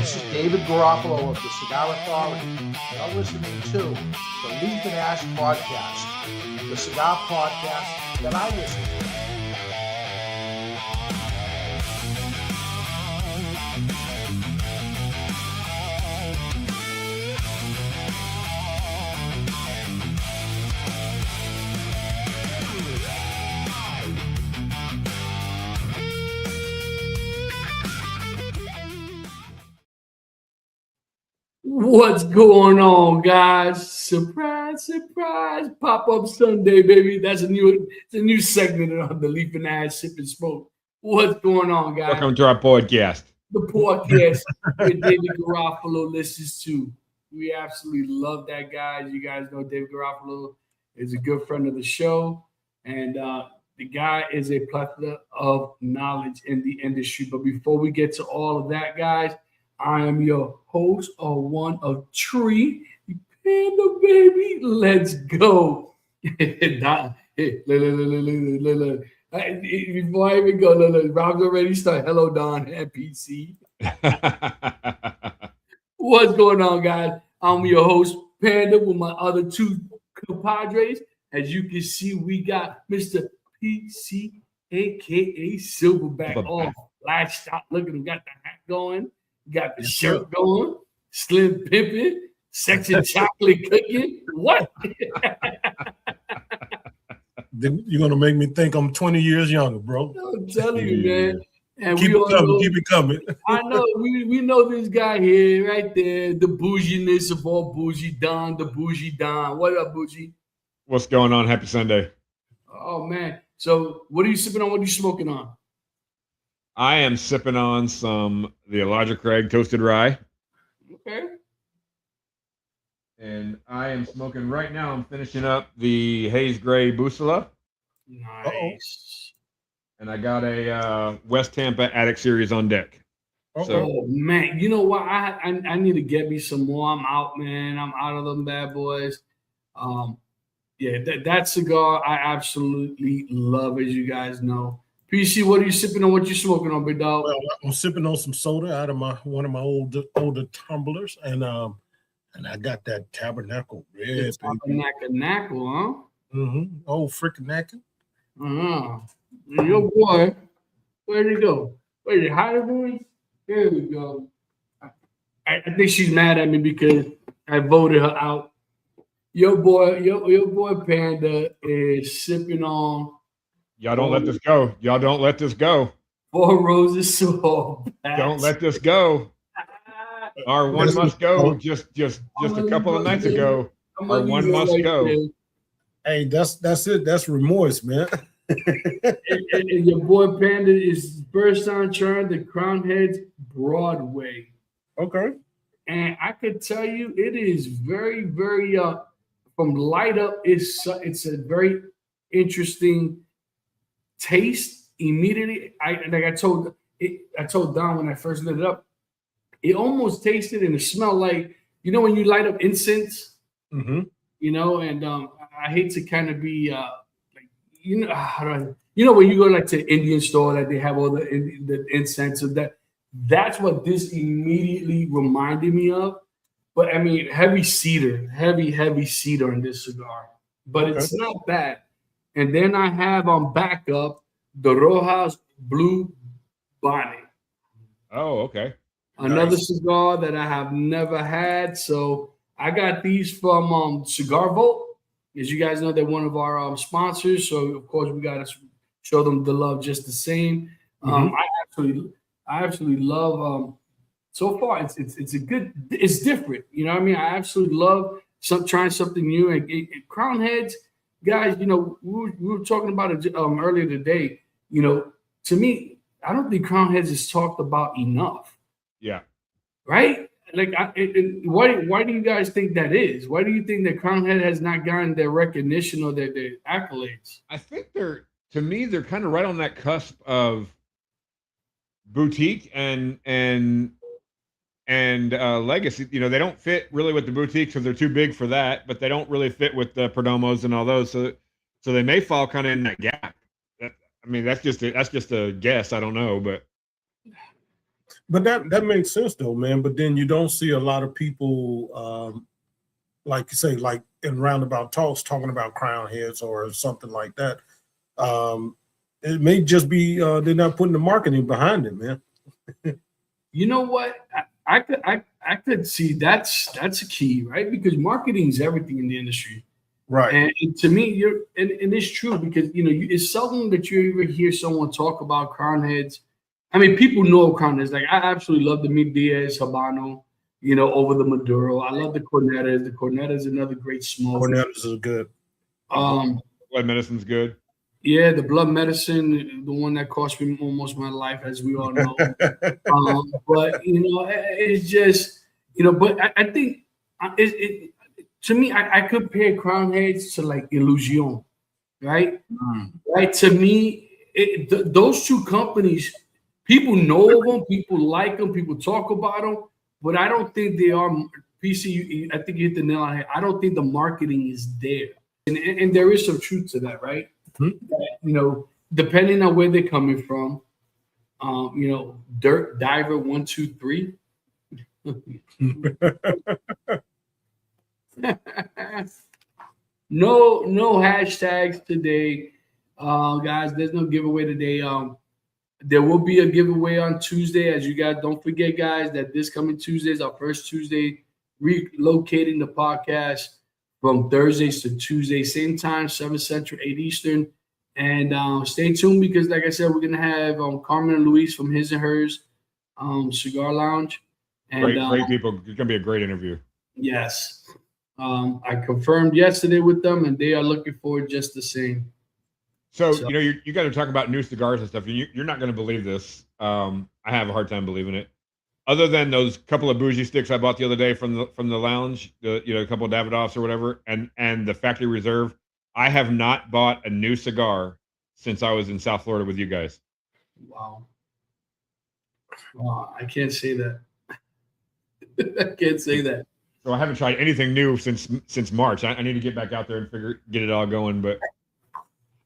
This is David Garofalo of the Cigar Authority. You're listening to the Leaf and Ash Podcast, the cigar podcast that I listen to. What's going on, guys? Surprise, surprise. Pop-up Sunday, baby. It's a new segment on the Leaf and Ash Sip and Smoke. What's going on, guys? Welcome to our podcast. The podcast that David Garofalo listens to. We absolutely love that guy. As you guys know, David Garofalo is a good friend of the show. And the guy is a plethora of knowledge in the industry. But before we get to all of that, guys, I am your host of one of three. Panda, baby. Let's go. Before I even go, Rob's already started. Hello, Don at PC. What's going on, guys? I'm your host, Panda, with my other two compadres. As you can see, we got Mr. PC, a.k.a. Silverback. Oh, last shot. Look at him. Got the hat going. Got the shirt going, slim pimping, sexy chocolate cooking. What? You're gonna make me think I'm 20 years younger, bro. I'm telling you, man. And keep it coming. I know we know this guy here, right there, the bouginess of all bougie Don, the bougie Don. What up, bougie? What's going on? Happy Sunday. Oh man. So what are you sipping on? What are you smoking on? I am sipping on the Elijah Craig toasted rye. Okay. And I am smoking right now. I'm finishing up the Haze Gray Bussola. Nice. And I got a West Tampa Attic Series on deck. Okay. Oh man, you know what? I need to get me some more. I'm out, man. I'm out of them bad boys. Yeah, that cigar I absolutely love, as you guys know. PC, what are you sipping on? What you smoking on, big dog? Well, I'm sipping on some soda out of one of my older tumblers, and I got that Tabernacle Red. Tabernacle, huh? Mm-hmm. Old freaking Nacken. Your boy, where'd he go? Where did Hollywood? There we go. I think she's mad at me because I voted her out. Your boy Panda is sipping on. Y'all don't let this go. Y'all don't let this go. Four Roses Soul. Don't let this go. Our one must go. Just a couple of nights ago. Our one must go. Hey, that's it. That's remorse, man. and your boy Panda is first on trying the Crown Heads Broadway. Okay. And I could tell you, it is very, very from light up. It's a very interesting taste immediately. I told Don when I first lit it up, it almost tasted and it smelled like, you know, when you light up incense, mm-hmm. you know, and I hate to kind of be like, you know, when you go like to Indian store, like they have all the incense of that's what this immediately reminded me of. But I mean, heavy cedar in this cigar, but okay. It's not bad. And then I have on backup the Rojas Blue Bonnet. Oh, okay. Another cigar that I have never had. So I got these from Cigar Vault. As you guys know, they're one of our sponsors. So, of course, we got to show them the love just the same. Mm-hmm. I absolutely love so far it's different. You know what I mean? I absolutely love trying something new. And Crown Heads, guys, you know, we were talking about it earlier today. You know, to me, I don't think Crown Heads is talked about enough. Yeah. Right? Like, why do you guys think that is? Why do you think that Crown Head has not gotten their recognition or their accolades? I think they're kind of right on that cusp of boutique and legacy. You know, they don't fit really with the boutique because they're too big for that, but they don't really fit with the Perdomos and all those. So they may fall kind of in that gap. I mean, that's just a guess. I don't know, but But that makes sense though, man. But then you don't see a lot of people, like you say, like in roundabout talks, talking about crown heads or something like that. It may just be they're not putting the marketing behind it, man. You know what? I could see that's a key, right? Because marketing is everything in the industry. Right. And to me, and it's true because it's seldom that you ever hear someone talk about crown heads. I mean, people know crown heads. Like I absolutely love the Meat Diaz Habano, over the Maduro. I love the Cornetas. The Corneta is another great smoke. Cornetas is good. Blood medicine's good. Yeah, the blood medicine, the one that cost me almost my life, as we all know. But it's just But I think to me, I compare crown heads to like Illusion, right? Right. To me, those two companies, people know them, people like them, people talk about them, but I don't think they are. PC, I think you hit the nail on the head. I don't think the marketing is there, and there is some truth to that, right? That, depending on where they're coming from, Dirt Diver 123. No hashtags today, guys. There's no giveaway today. There will be a giveaway on Tuesday, as you guys don't forget, guys, that this coming Tuesday is our first Tuesday, relocating the podcast from Thursdays to Tuesdays, same time, 7 Central, 8 Eastern. And stay tuned because, like I said, we're gonna have Carmen and Luis from His and Hers Cigar Lounge. And, great people. It's gonna be a great interview. Yes. I confirmed yesterday with them, and they are looking forward just the same. So you guys are talking about new cigars and stuff. You're not going to believe this. I have a hard time believing it. Other than those couple of bougie sticks I bought the other day from the lounge, a couple of Davidoffs or whatever, and the factory reserve, I have not bought a new cigar since I was in South Florida with you guys. Wow. I can't say that. I can't say that. So I haven't tried anything new since March. I need to get back out there and get it all going. But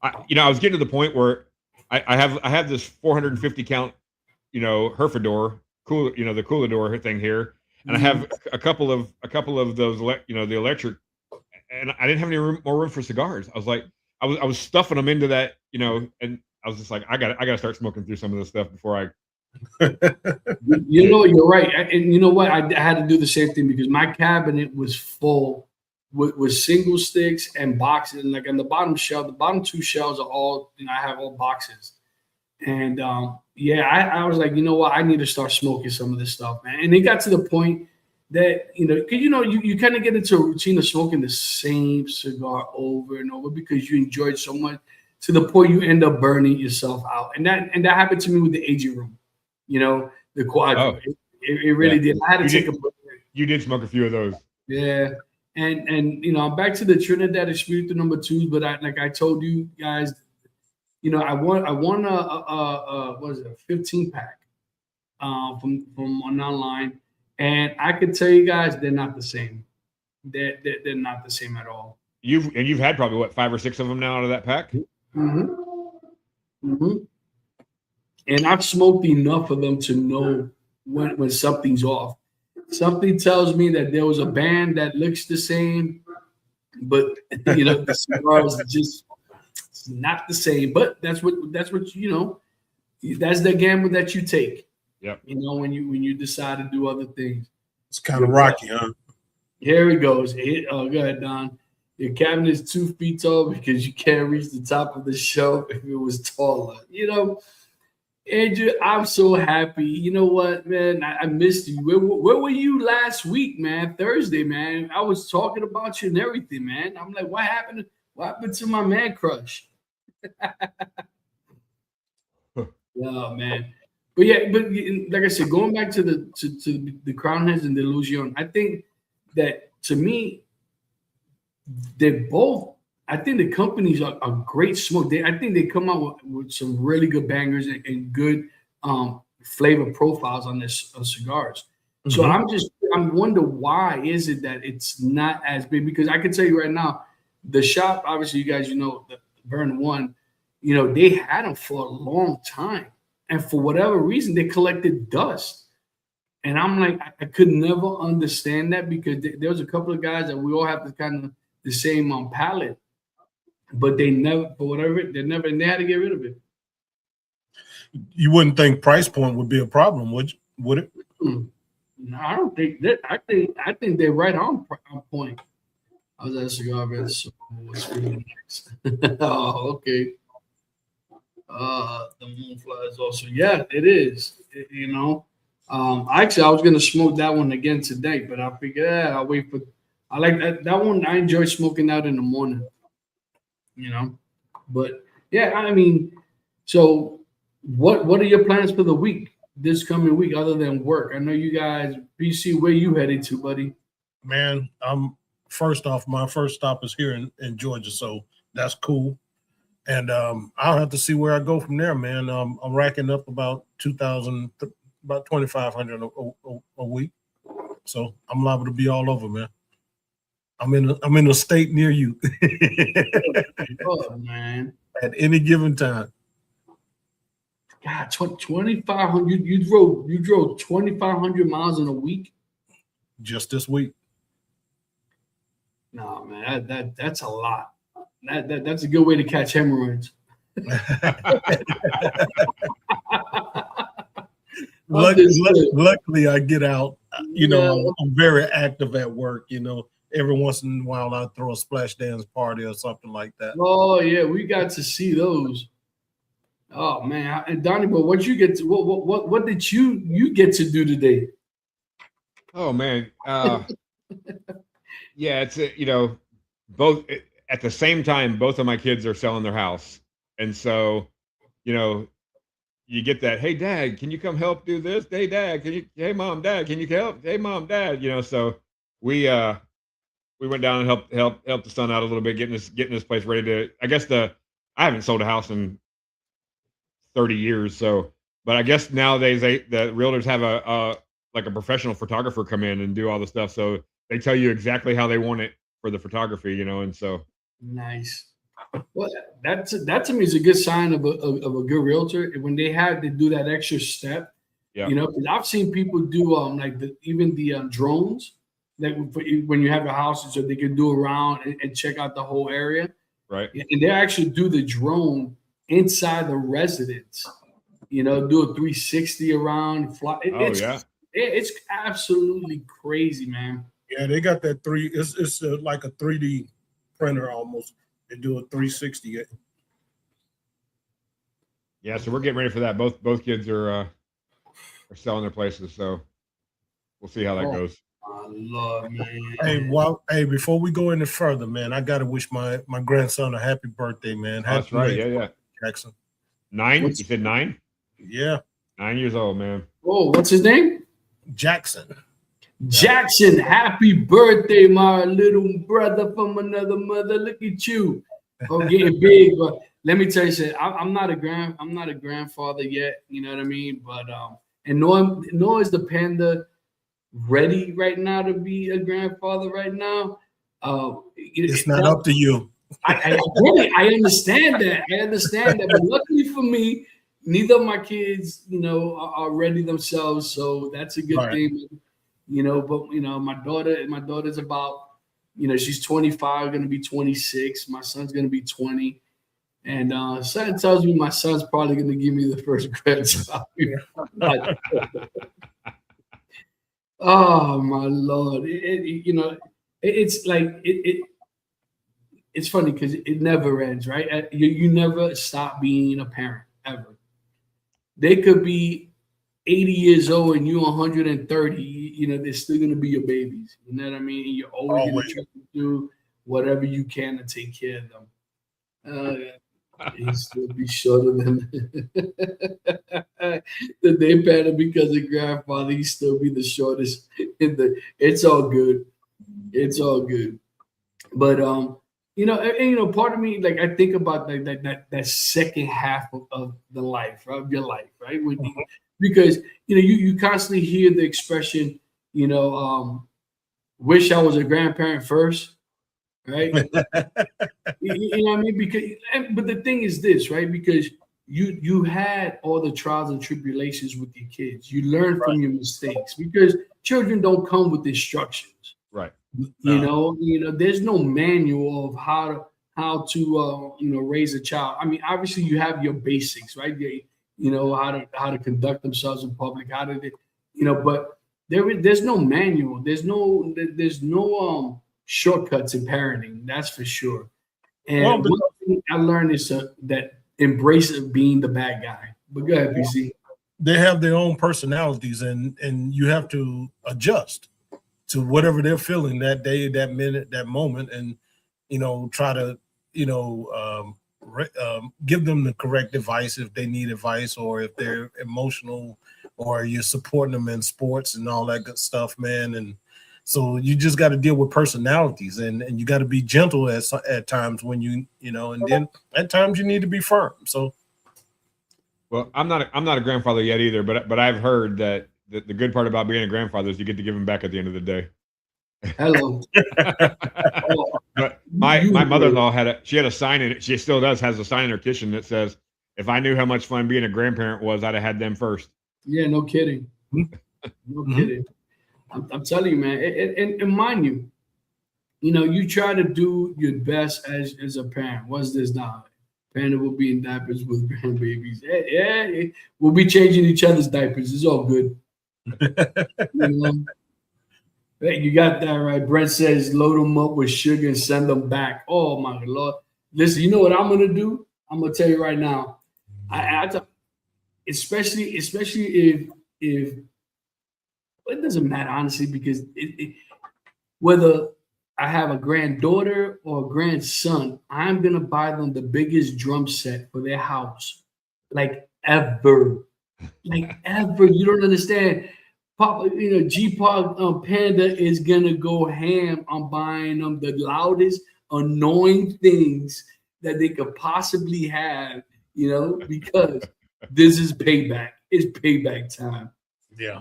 I was getting to the point where I have this 450 count, Herfador cool, the Coolador thing here, and I have a couple of those, the electric, and I didn't have any more room for cigars. I was like, I was stuffing them into that, and I was just like, I got to start smoking through some of this stuff before I. You're right, and you know what? I had to do the same thing because my cabinet was full with single sticks and boxes. And like on the bottom shelf, the bottom two shelves are all, I have all boxes. And I was like, you know what? I need to start smoking some of this stuff, man. And it got to the point that because you kind of get into a routine of smoking the same cigar over and over because you enjoy it so much to the point you end up burning yourself out. And that happened to me with the aging room. The quadrant. Oh, it really did. I had to take a break. You did smoke a few of those. Yeah. And I'm back to the Trinidad Espiritu number 2, but I told you guys, I won a 15 pack from online, and I could tell you guys they're not the same. They're not the same at all. You've had probably what 5 or 6 of them now out of that pack. And I've smoked enough of them to know when something's off. Something tells me that there was a band that looks the same, but the cigar is just not the same. But that's what that's the gamble that you take. Yep. When you decide to do other things. It's kind of rocky, huh? Here he goes. Go ahead, Don. Your cabinet is 2 feet tall because you can't reach the top of the shelf if it was taller. Andrew, I'm so happy. You know what, man? I missed you. Where were you last week, man? Thursday, man. I was talking about you and everything, man. I'm like, what happened to my man crush? Oh, man. But like I said, going back to the Crown Heads and the Illusion, I think that to me, they're both. I think the companies are great smoke. I think they come out with some really good bangers and good flavor profiles on their cigars. So I'm wonder why is it that it's not as big? Because I can tell you right now, the shop, obviously you guys, the Burn One, they had them for a long time. and for whatever reason, they collected dust. And I'm like, I could never understand that because there was a couple of guys that we all have the kind of the same palate, but they never, for whatever, they had to get rid of it. You wouldn't think price point would be a problem, would it? No, I don't think that. I think they're right on point. I was at a cigar event, so what's really next? Oh, okay. The Moonfly is also, yeah, it is. Actually, I was gonna smoke that one again today, but I figured I'll wait for. I like that one. I enjoy smoking out in the morning. But yeah, I mean, so what are your plans for the week? This coming week, other than work? I know you guys, BC, where you headed to, buddy? Man, first off, my first stop is here in Georgia, so that's cool. And I'll have to see where I go from there, man. I'm racking up about 2,000, about 2,500 a week, so I'm liable to be all over, man. I'm in a state near you. Oh man! At any given time. God, 2,500. You drove 2,500 miles in a week. Just this week. No, man, that's a lot. That's a good way to catch hemorrhoids. Luckily, I get out. I'm very active at work. Every once in a while, I throw a splash dance party or something like that. Oh yeah, we got to see those. Oh man, and Donnie, but what you get to what did you get to do today? Oh man, yeah, it's both at the same time. Both of my kids are selling their house, and so you get that. Hey, Dad, can you come help do this? Hey, Dad, can you? Hey, Mom, Dad, can you help? Hey, Mom, Dad, so we went down and helped the son out a little bit, getting this place ready to. I guess I haven't sold a house in 30 years, but I guess nowadays the realtors have a professional photographer come in and do all the stuff, so they tell you exactly how they want it for the photography, and so nice. Well, that to me is a good sign of a good realtor when they do that extra step. Yeah. Because I've seen people do even the drones, like when you have a house, so they can do around and check out the whole area. Right. And they actually do the drone inside the residence. Do a 360 around fly. It's absolutely crazy, man. Yeah, they got that it's like a 3D printer almost. They do a 360. Yeah, so we're getting ready for that. Both kids are selling their places, so we'll see how that goes. I love, man. Hey, before we go any further, man, I gotta wish my grandson a happy birthday, man. Happy that's right. Yeah. Jackson. 9? You said 9? Yeah. 9 years old, man. Oh, what's his name? Jackson. Jackson, happy birthday, my little brother from another mother. Look at you. Oh, getting big. But let me tell you something. I'm not a grandfather yet. You know what I mean? But and nor is the panda ready right now to be a grandfather right now. It's not up to you. I understand that. But luckily for me, neither of my kids, are ready themselves. So that's a good thing. But my daughter's about, she's 25, going to be 26. My son's going to be 20. And son tells me my son's probably going to give me the first grandchild. Oh my Lord. It's like, it's funny because it never ends, right? You never stop being a parent ever. They could be 80 years old and you're 130, they're still going to be your babies. You know what I mean? And you're always going to try to do whatever you can to take care of them. He still be shorter than the day pattern because of grandfather. He still be the shortest. It's all good. It's all good. But part of me, like I think about that second half of the life, right? Of your life, right? Because you constantly hear the expression, wish I was a grandparent first, right? You know what I mean? But the thing is this, right? Because you had all the trials and tribulations with your kids. You learn from your mistakes because children don't come with instructions. Right. You know, there's no manual of how to raise a child. I mean, obviously you have your basics, right? How to conduct themselves in public, how to, but there's no manual. There's no shortcuts in parenting. That's for sure. And one thing I learned is that embrace of being the bad guy. But go ahead, PC. They have their own personalities, and you have to adjust to whatever they're feeling that day, that minute, that moment, and try to give them the correct advice if they need advice, or if they're emotional, or you're supporting them in sports and all that good stuff, man. And so you just got to deal with personalities, and you got to be gentle at times when and then at times you need to be firm. So, well, I'm not a grandfather yet either, but I've heard that the good part about being a grandfather is you get to give them back at the end of the day. Hello. But my mother-in-law had a sign in it. She still has a sign in her kitchen that says, "If I knew how much fun being a grandparent was, I'd have had them first." Yeah, no kidding. No kidding. I'm telling you, man. And mind you, you try to do your best as a parent. What's this now? Parent will be in diapers with grandbabies. Yeah, we'll be changing each other's diapers. It's all good. Hey, you got that right. Brent says, load them up with sugar and send them back. Oh, my Lord. Listen, you know what I'm going to do? I'm going to tell you right now. Especially if it doesn't matter, honestly, because whether I have a granddaughter or a grandson, I'm going to buy them the biggest drum set for their house. Like ever. Like ever. You don't understand. Papa, G-Pog Panda is gonna go ham on buying them the loudest, annoying things that they could possibly have, because this is payback. It's payback time. Yeah.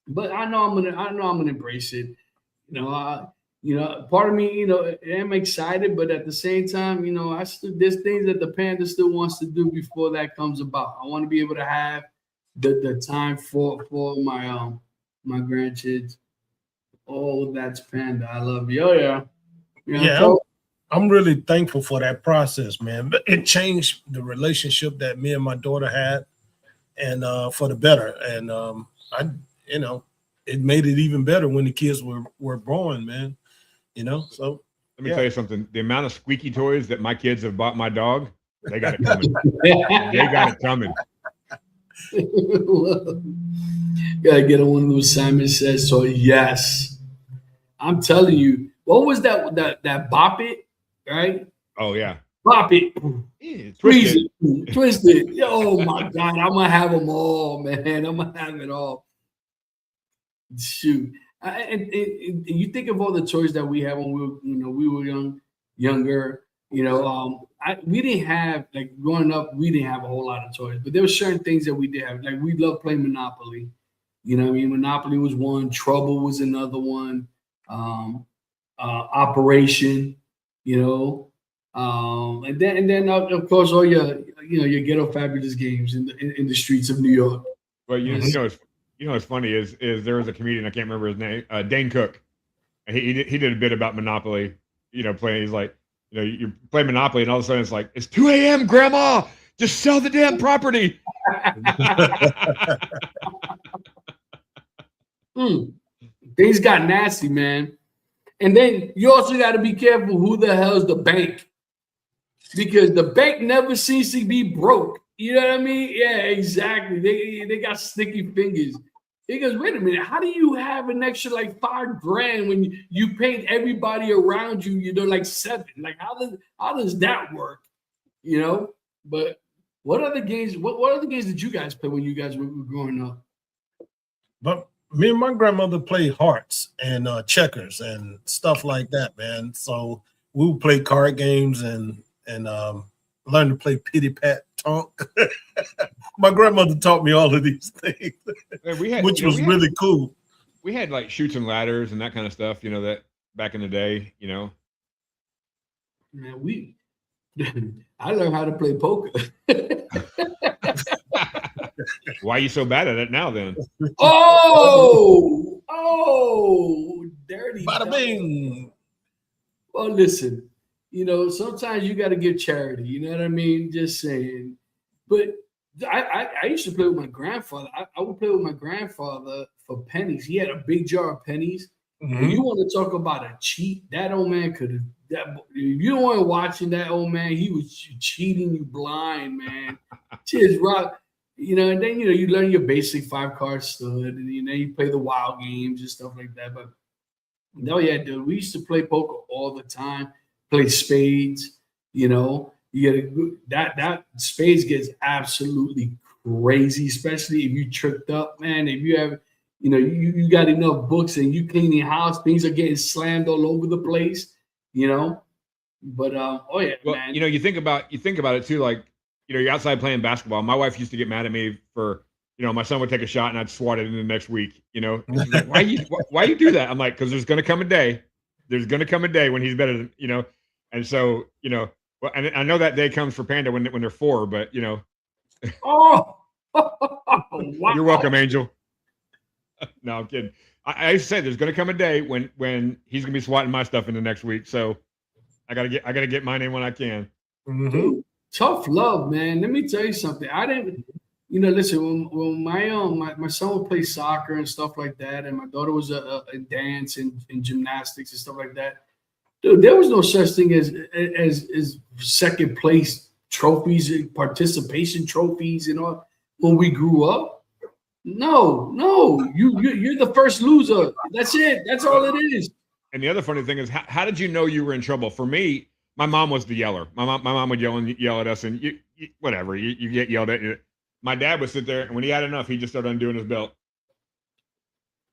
But I know I'm gonna embrace it. Part of me, I'm excited, but at the same time, there's things that the Panda still wants to do before that comes about. I want to be able to have the time for my grandkids. Oh, that's Panda. I love you. Oh yeah. I'm really thankful for that process, man. But it changed the relationship that me and my daughter had, and for the better. And it made it even better when the kids were born, man. So let me tell you something. The amount of squeaky toys that my kids have bought my dog, they got it coming. They got it coming. Gotta get on one of those Simon Says so. Yes, I'm telling you. What was that bop it, right? Oh yeah, bop it, twist it. Oh my God, I'm gonna have them all, man. I'm gonna have it all. Shoot, and you think of all the toys that we had when we were younger. We didn't have, like, growing up, we didn't have a whole lot of toys, but there were certain things that we did have. Like, we loved playing Monopoly. Monopoly was one, Trouble was another one, Operation, and then of course all your Ghetto Fabulous games in the streets of New York. Well, what's funny is there was a comedian, I can't remember his name, Dane Cook, and he did a bit about Monopoly. Playing. He's like, you play Monopoly, and all of a sudden it's like, it's 2 a.m., Grandma. Just sell the damn property. Things got nasty, man. And then you also got to be careful who the hell's the bank, because the bank never seems to be broke. You know what I mean? Yeah, exactly. They got sticky fingers. He goes, wait a minute, how do you have an extra like $5,000 when you paid everybody around you, like $7? Like, how does that work? But what other games did you guys play when you guys were growing up? But me and my grandmother played hearts and checkers and stuff like that, man. So we would play card games and learn to play pity pat tonk. My grandmother taught me all of these things, which was really cool. We had like Chutes and Ladders and that kind of stuff, that back in the day, Man, I learned how to play poker. Why are you so bad at it now then? Dirty. Bada dog. bing. Well, listen, sometimes you got to give charity. You know what I mean? Just saying. But I used to play with my grandfather. I would play with my grandfather for pennies. He had a big jar of pennies. When you want to talk about a cheat, that old man could have. If you don't want watching that old man, he was cheating you blind, man. Just rock. And then you learn your basic 5-card stud, and you play the wild games and stuff like that. But no, yeah, dude, we used to play poker all the time. Play spades. You get that spades gets absolutely crazy, especially if you tricked up, man. If you have, you got enough books and you clean your house, things are getting slammed all over the place. But oh yeah, well, man. You think about it too, like, you're outside playing basketball. My wife used to get mad at me for, my son would take a shot and I'd swat it in the next week. Like, why you do that? I'm like, because there's gonna come a day. There's gonna come a day when he's better than. And so, well, and I know that day comes for Panda when they're 4, but Oh, wow. You're welcome, Angel. No, I'm kidding. I used to say there's gonna come a day when he's gonna be swatting my stuff in the next week. So I gotta get mine in when I can. Dude, tough love, man. Let me tell you something. I didn't, listen, when my son would play soccer and stuff like that, and my daughter was a dance and gymnastics and stuff like that. Dude, there was no such thing as second place trophies, participation trophies, when we grew up. No, you're the first loser. That's it. That's all it is. And the other funny thing is, how did you know you were in trouble? For me, my mom was the yeller. My mom would yell at us, and you whatever, you get yelled at. My dad would sit there, and when he had enough, he just started undoing his belt.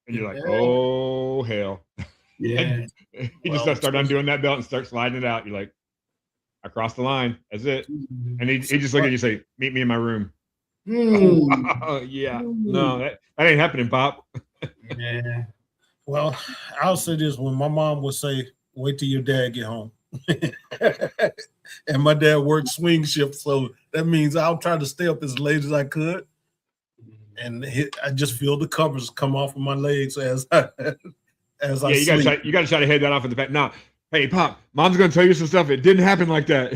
And you're like, oh, hell. Yeah. He just started undoing that belt and start sliding it out. You're like, I crossed the line. That's it. And he just look at you and say, meet me in my room. Yeah. No, that ain't happening, Pop. Yeah. Well, I'll say this: when my mom would say, "Wait till your dad get home," and my dad worked swing shift, so that means I'll try to stay up as late as I could, and I just feel the covers come off of my legs as I you gotta try to head that off at the back. Now, hey, Pop, Mom's gonna tell you some stuff. It didn't happen like that.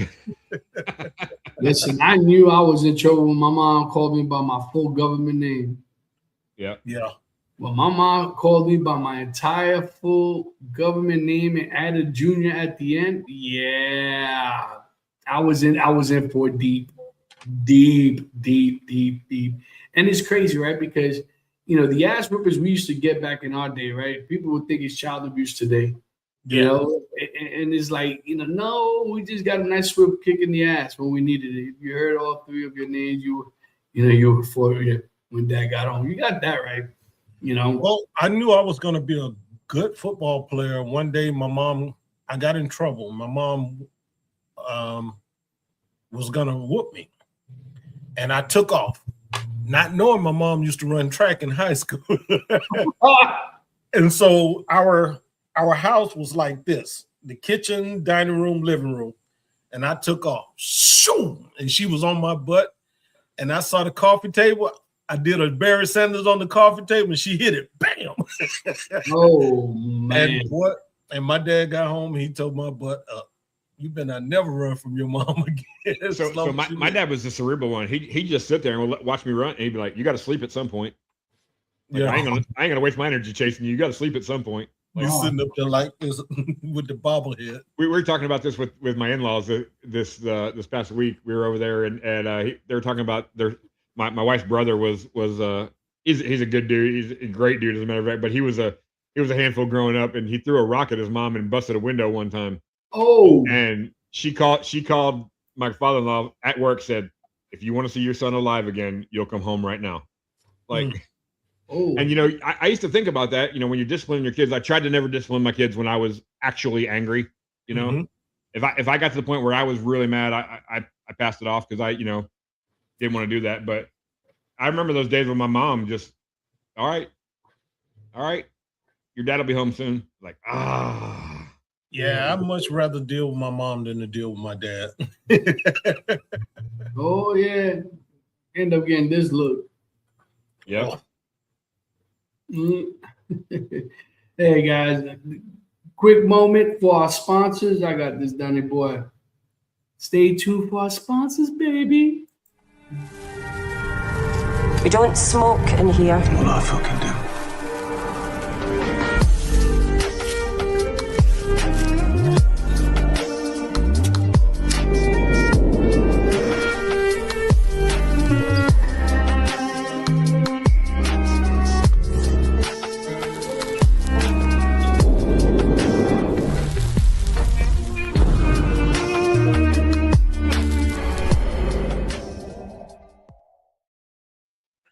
Listen, I knew I was in trouble when my mom called me by my full government name. Yeah. When my mom called me by my entire full government name and added Junior at the end, yeah, I was in for deep. And it's crazy, right? Because the ass whippers we used to get back in our day, right? People would think it's child abuse today. And it's like, no, we just got a nice swift kick in the ass when we needed it. If you heard all 3 of your names, you were for it when Dad got home. You got that right. Well, I knew I was going to be a good football player. One day, I got in trouble. My mom was going to whoop me, and I took off, not knowing my mom used to run track in high school. And so our house was like this: the kitchen, dining room, living room. And I took off, shoo, and she was on my butt. And I saw the coffee table. I did a Barry Sanders on the coffee table, and she hit it, bam. Oh man! And my dad got home. He told my butt up. You better never run from your mom again. So my dad was the cerebral one. He'd just sit there and watch me run, and he'd be like, "You got to sleep at some point." Like, I ain't gonna waste my energy chasing you. You got to sleep at some point. Like, you're sitting up there like this with the bobblehead. We were talking about this with my in-laws this past week. We were over there, and they were talking about my wife's brother was he's a good dude. He's a great dude, as a matter of fact. But he was a handful growing up, and he threw a rock at his mom and busted a window one time. Oh, and she called my father-in-law at work, said, "If you want to see your son alive again, you'll come home right now." Like, and I used to think about that. When you're disciplining your kids, I tried to never discipline my kids when I was actually angry. If I got to the point where I was really mad, I passed it off because I didn't want to do that. But I remember those days when my mom just, all right, your dad will be home soon. Like, Yeah, I'd much rather deal with my mom than to deal with my dad. Oh yeah, end up getting this look. Yep. Mm. Hey guys, quick moment for our sponsors. I got this, Donny boy. Stay tuned for our sponsors, baby. We don't smoke in here. Well, I fucking do.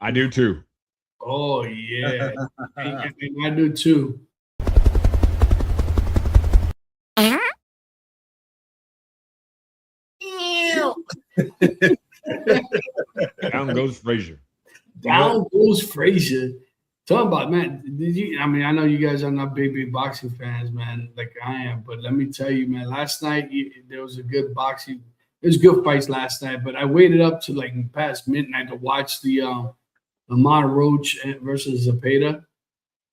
I do too. Oh yeah, and I do too. Down goes Frazier. Down goes Frazier. Talking about, man, did you? I mean, I know you guys are not big boxing fans, man, like I am. But let me tell you, man, last night there was a good boxing. There's good fights last night, but I waited up to like past midnight to watch the Lamar Roach versus Zapata,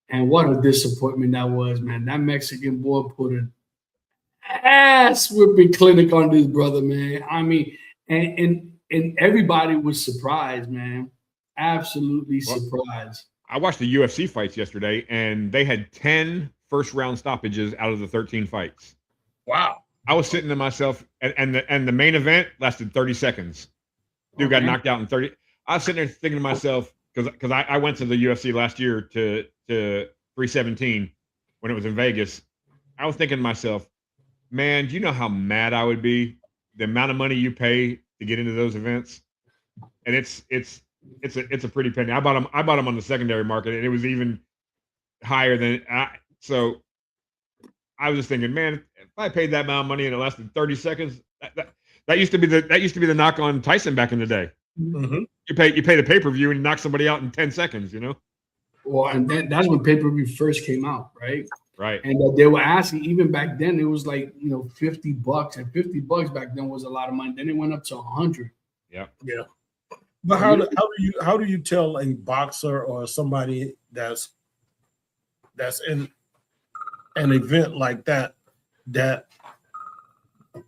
and what a disappointment that was, man. That Mexican boy put an ass whipping clinic on this brother, man. I mean, and everybody was surprised, man. Absolutely surprised. I watched the UFC fights yesterday, and they had 10 first-round stoppages out of the 13 fights. Wow. I was sitting to myself, and the main event lasted 30 seconds. Dude got knocked out in 30. I was sitting there thinking to myself, because I went to the UFC last year to 317 when it was in Vegas. I was thinking to myself, man, do you know how mad I would be? The amount of money you pay to get into those events, and it's a pretty penny. I bought them on the secondary market, and it was even higher than so. I was just thinking, man, if I paid that amount of money and it lasted 30 seconds, that used to be the knock on Tyson back in the day. Mm-hmm. You pay the pay-per-view and you knock somebody out in 10 seconds, you know? Well, and that's when pay-per-view first came out, right? Right. And they were asking, even back then, it was like, $50, and $50 back then was a lot of money. Then it went up to 100. Yeah. Yeah. But how do you tell a boxer or somebody that's in an event like that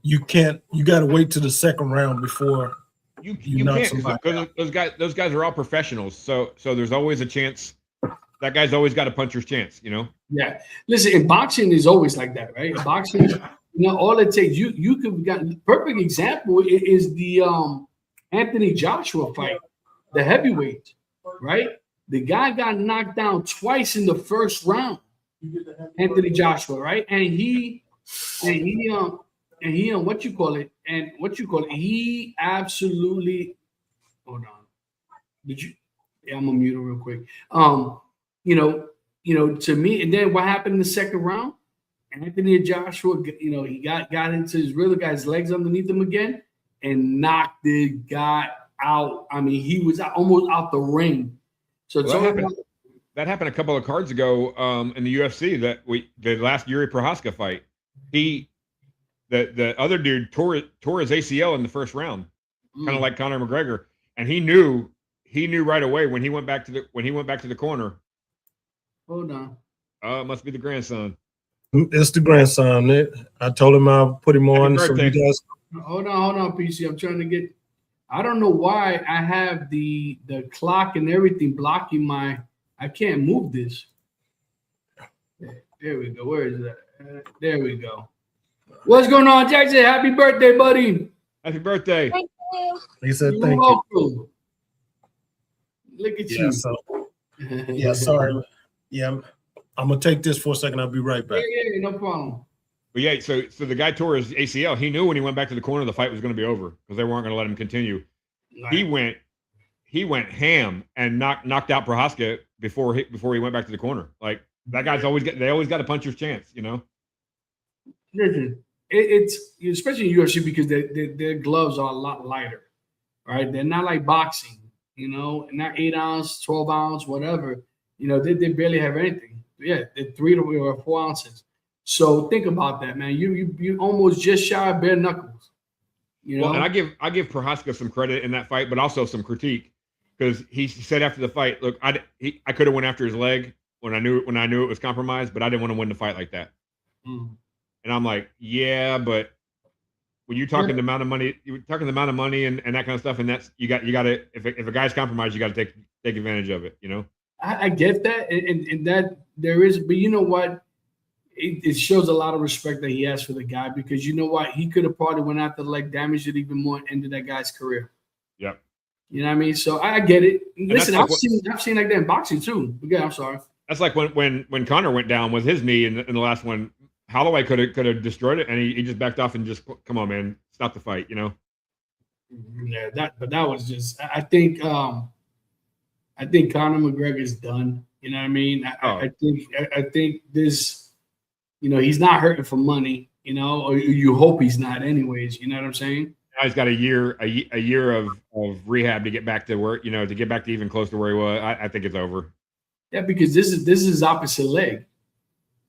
you got to wait to the second round before you knock somebody out? Those guys are all professionals, so there's always a chance. That guy's always got a puncher's chance, you know. Yeah, listen, in boxing is always like that, right? In boxing, all it takes you could got perfect example is the Anthony Joshua fight, the heavyweight, right? The guy got knocked down twice in the first round. Anthony Joshua, right? And he he absolutely, hold on. Did you? Yeah, I'm gonna mute it real quick. To me, and then what happened in the second round? Anthony Joshua, he got into his real guy's legs underneath him again and knocked the guy out. I mean, he was almost out the ring. So that happened a couple of cards ago in the UFC the last Yuri Prohaska fight. The other dude tore his ACL in the first round, kind of like Conor McGregor, and he knew right away when he went back to the corner. Hold on. It must be the grandson. It's the grandson. I told him I'll put him on. So you guys... Hold on, PC. I'm trying to get. I don't know why I have the clock and everything blocking my. I can't move this. There we go. Where is that? There we go. What's going on, Jackson? Happy birthday, buddy. Happy birthday. Thank you. He said, You're thank welcome. you. Look at Yeah, you. so, yeah, sorry. Yeah, I'm going to take this for a second. I'll be right back. Yeah, no problem. But yeah, so the guy tore his ACL. He knew when he went back to the corner, the fight was going to be over because they weren't going to let him continue. Right. He went ham and knocked out Prohaska before he went back to the corner. Like that guy's they always got a puncher's chance, you know. Listen, it's especially in UFC because their gloves are a lot lighter, right? They're not like boxing, not 8 ounce, 12 ounce, whatever. They barely have anything. Yeah, they're 3 to 4 ounces. So think about that, man. You almost just shy of bare knuckles. You know, Well, and I give Prohaska some credit in that fight, but also some critique because he said after the fight, look, I could have went after his leg when I knew it was compromised, but I didn't want to win the fight like that. Mm. And I'm like, yeah, but when you're talking the amount of money, and that kind of stuff, and that's you got to if a guy's compromised, you got to take advantage of it, you know. I get that, and that there is, but you know what? It shows a lot of respect that he has for the guy because you know what? He could have probably went after the leg, damaged it even more, and ended that guy's career. Yep. You know what I mean? So I get it. Listen, like I've seen like that in boxing too. Again, I'm sorry. That's like when Conor went down with his knee in the last one. Holloway could have destroyed it, and he just backed off and just come on, man, stop the fight, you know. Yeah, that was just. I think Conor McGregor's done. You know what I mean? I think this. You know, he's not hurting for money, you know, or you hope he's not anyways. You know what I'm saying? Now he's got a year of rehab to get back to where, you know, to get back to even close to where he was. I think it's over. Yeah, because this is his opposite leg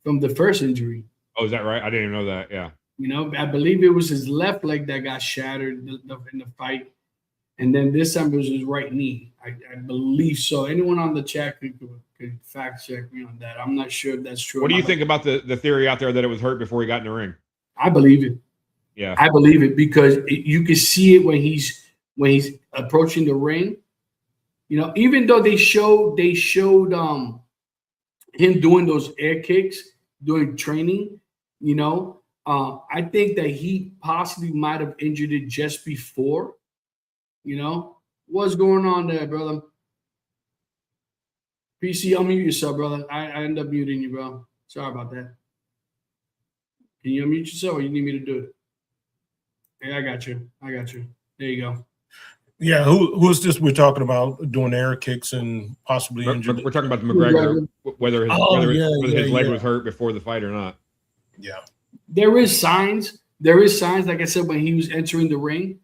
from the first injury. Oh, is that right? I didn't even know that. Yeah. You know, I believe it was his left leg that got shattered in the fight. And then this time it was his right knee. I believe so. Anyone on the chat could fact check me on that. I'm not sure if that's true. What do you think about the theory out there that it was hurt before he got in the ring? I believe it. Yeah. I believe it because you can see it when he's approaching the ring. You know, even though they showed him doing those air kicks during training, you know, I think that he possibly might have injured it just before. You know, what's going on there, brother? PC, unmute yourself, brother. I end up muting you, bro. Sorry about that. Can you unmute yourself or you need me to do it? Yeah, I got you. There you go. Yeah, who's this we're talking about doing air kicks and possibly injured? We're talking about the McGregor, whether his leg was hurt before the fight or not. Yeah. There is signs, like I said, when he was entering the ring,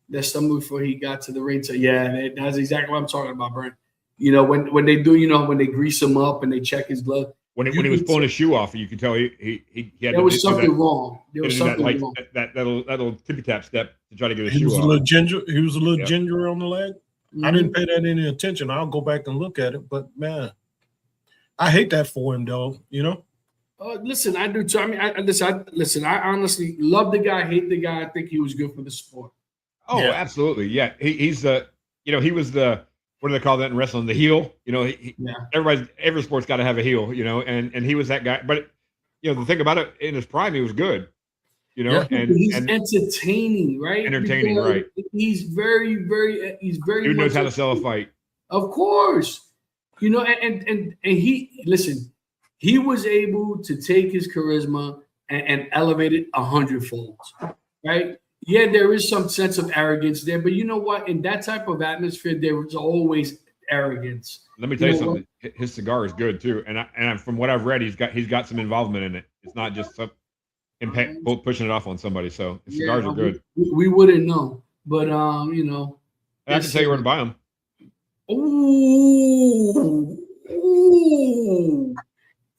that stumbled before he got to the ring. So yeah, that's exactly what I'm talking about, Brent. You know, when they do, you know, when they grease him up and they check his glove. When he was pulling his shoe off, you could tell he had there was something wrong. There was something wrong. That little tippy tap step to try to get his He shoe was off. He was a little ginger on the leg. Mm-hmm. I didn't pay that any attention. I'll go back and look at it, but man, I hate that for him, though. You know. Listen, I do too. I mean, listen. I honestly love the guy, hate the guy. I think he was good for the sport. Oh, yeah. Absolutely. Yeah. He's he was the, what do they call that in wrestling? The heel, you know, every sport's got to have a heel, you know, and he was that guy. But, you know, the thing about it, in his prime, he was good, you know, and he's entertaining, right? Entertaining, because right. He's very He knows how to sell a fight. Of course. You know, and he, listen, he was able to take his charisma and elevate it 100-fold, right? Yeah, there is some sense of arrogance there, but you know what? In that type of atmosphere, there was always arrogance. Let me tell you something. His cigar is good too, and from what I've read, he's got some involvement in it. It's not just him pushing it off on somebody. So his cigars are good. We wouldn't know, but you know, I can tell you where to buy them. Ooh,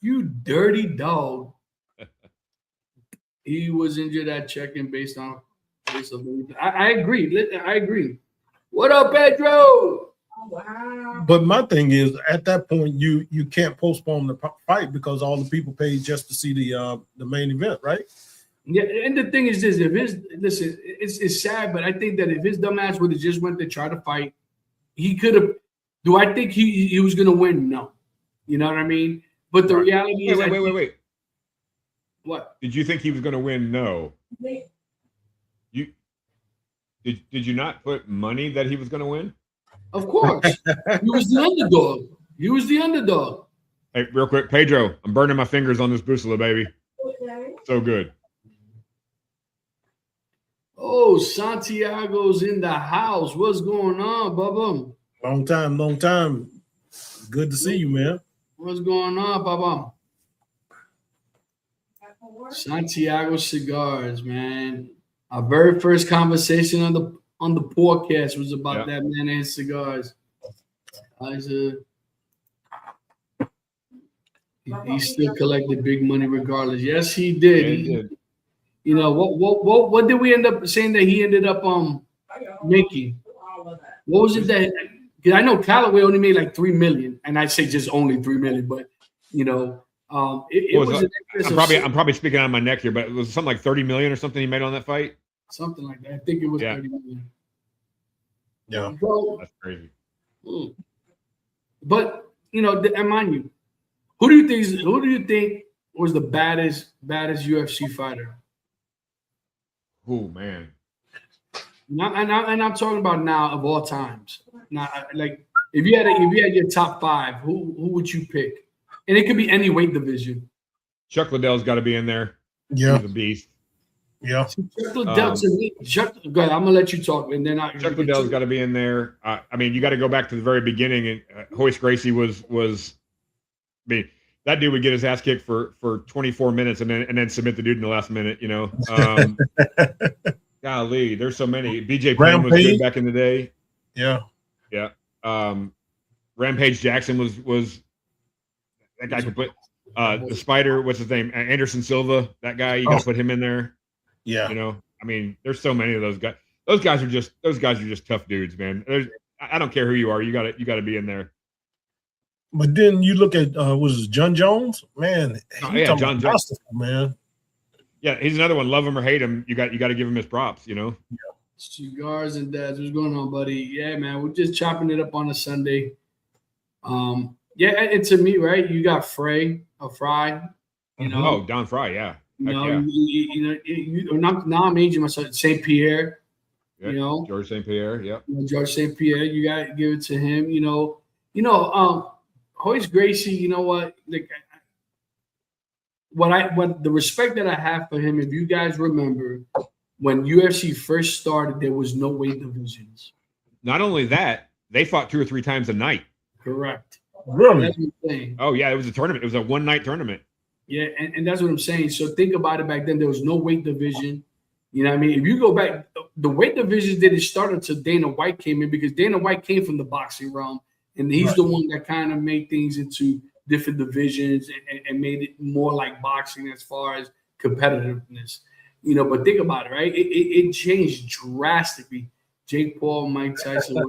you dirty dog. He was injured at check-in based on. I agree. What up, Pedro? Oh, wow. But my thing is, at that point, you can't postpone the fight because all the people paid just to see the main event, right? Yeah, and the thing is this: it's sad, but I think that if his dumbass would have just went to try to fight, he could have. Do I think he was going to win? No, you know what I mean. But the reality is, wait. What? Did you think he was going to win? No. Did you not put money that he was going to win? Of course. He was the underdog. Hey, real quick, Pedro, I'm burning my fingers on this Busela, baby. Okay. So good. Oh, Santiago's in the house. What's going on, Bubba? Long time. Good to see you, man. What's going on, Bubba? Santiago Cigars, man. Our very first conversation on the podcast was about that man and his cigars. He still collected big money regardless. Yes, he did. Yeah, he did. You know what did we end up saying that he ended up making? What was it that? Because I know Callaway only made like $3 million, and I say just only $3 million, but you know, it was an excess of I'm probably speaking out of my neck here, but it was something like 30 million or something he made on that fight. something like that. I think it was Yeah. 30 million. Yeah. So, That's crazy. but you know, and mind you, who do you think was the baddest UFC fighter? Oh man. And I'm talking about now of all times. Now, like if you had your top 5, who would you pick? And it could be any weight division. Chuck Liddell's got to be in there. Yeah. He's a beast. Yeah. Chuck Liddell to me. Go ahead, I'm gonna let you talk, and then Chuck Liddell's got to be in there. I mean, you got to go back to the very beginning. And Hoist Gracie was. I mean, that dude would get his ass kicked for 24 minutes and then submit the dude in the last minute. You know. Golly, there's so many. BJ Penn was good back in the day. Yeah. Yeah. Rampage Jackson was that guy could put the Spider. What's his name? Anderson Silva. That guy. You got to put him in there. Yeah. You know. I mean, there's so many of those guys. Those guys are just tough dudes, man. I don't care who you are. You got to be in there. But then you look at was it John Jones? Man, John Jones, man. Yeah, he's another one. Love him or hate him, you got to give him his props. You know. Yeah. Cigars and dads, what's going on, buddy? Yeah, man, we're just chopping it up on a Sunday. Yeah, it's a meet, right? You got Fry, you know. Oh, Don Fry, yeah. Now I'm aging myself. St. Pierre, Yeah, you know, George St. Pierre, yeah. George St. Pierre. You got to give it to him. You know, Hoist Gracie. You know what? Like, what the respect that I have for him. If you guys remember, when UFC first started, there was no weight divisions. Not only that, they fought 2 or 3 times a night. Correct. Really? That's what I'm saying. Oh yeah, it was a tournament. It was a one-night tournament. Yeah, and that's what I'm saying. So think about it. Back then, there was no weight division. You know what I mean? If you go back, the weight divisions didn't start until Dana White came in, because Dana White came from the boxing realm, and he's the one that kind of made things into different divisions and made it more like boxing as far as competitiveness. You know, but think about it, right? It changed drastically. Jake Paul, Mike Tyson,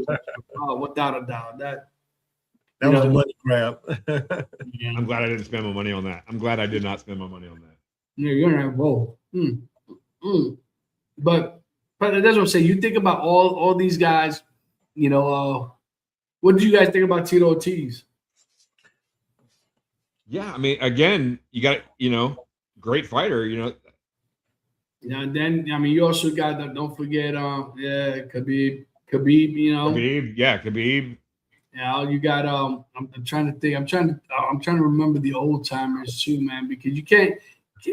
without a doubt. That was a money grab. Yeah. I'm glad I didn't spend my money on that. I'm glad I did not spend my money on that. Yeah, you're right. Whoa. But that's what I'm saying. You think about all these guys, you know, what did you guys think about Tito Ortiz? Yeah, I mean, again, you got, you know, great fighter, you know. Yeah, and then I mean, you also got don't forget, Khabib, you know. Khabib. Yeah, you got I'm trying to think. I'm trying to remember the old timers too, man, because you can't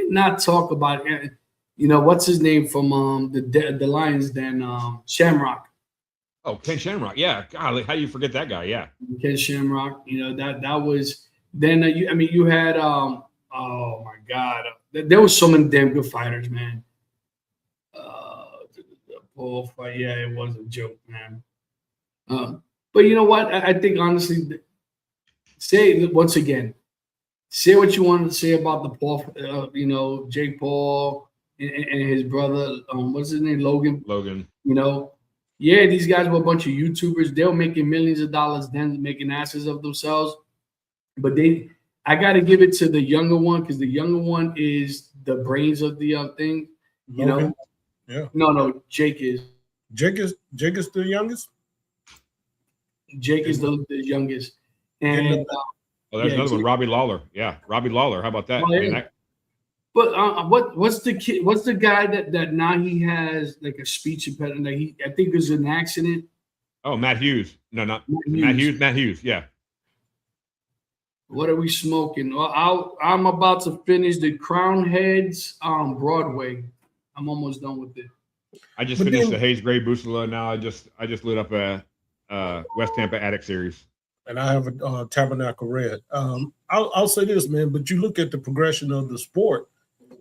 not talk about it. You know, what's his name from the Lions Den, Shamrock. Oh, Ken Shamrock. Yeah. Golly, how do you forget that guy? Yeah. Ken Shamrock, you know, that was then you had oh my God, there was so many damn good fighters, man. Paul fight, yeah, it was a joke, man. But you know what? I think honestly, say what you wanted to say about the Paul, you know, Jake Paul and his brother. What's his name? Logan. You know, yeah, these guys were a bunch of YouTubers. They were making millions of dollars then, making asses of themselves. But I got to give it to the younger one, because the younger one is the brains of the thing. You Logan? know. Yeah. No, Jake is the youngest? Jake is the youngest. And there's another one, Robbie Lawler. Yeah, Robbie Lawler. How about that? Oh, yeah. I mean, but what's the kid? What's the guy that now he has like a speech impediment? Like I think it was an accident. Oh, Matt Hughes. No, not Matt Hughes. Matt Hughes. Yeah. What are we smoking? Well, I'm about to finish the Crown Heads on Broadway. I'm almost done with it. I just finished the Hayes Gray Busela. Now I just lit up a West Tampa Attic series. And I have a Tabernacle Red. I'll say this, man, but you look at the progression of the sport,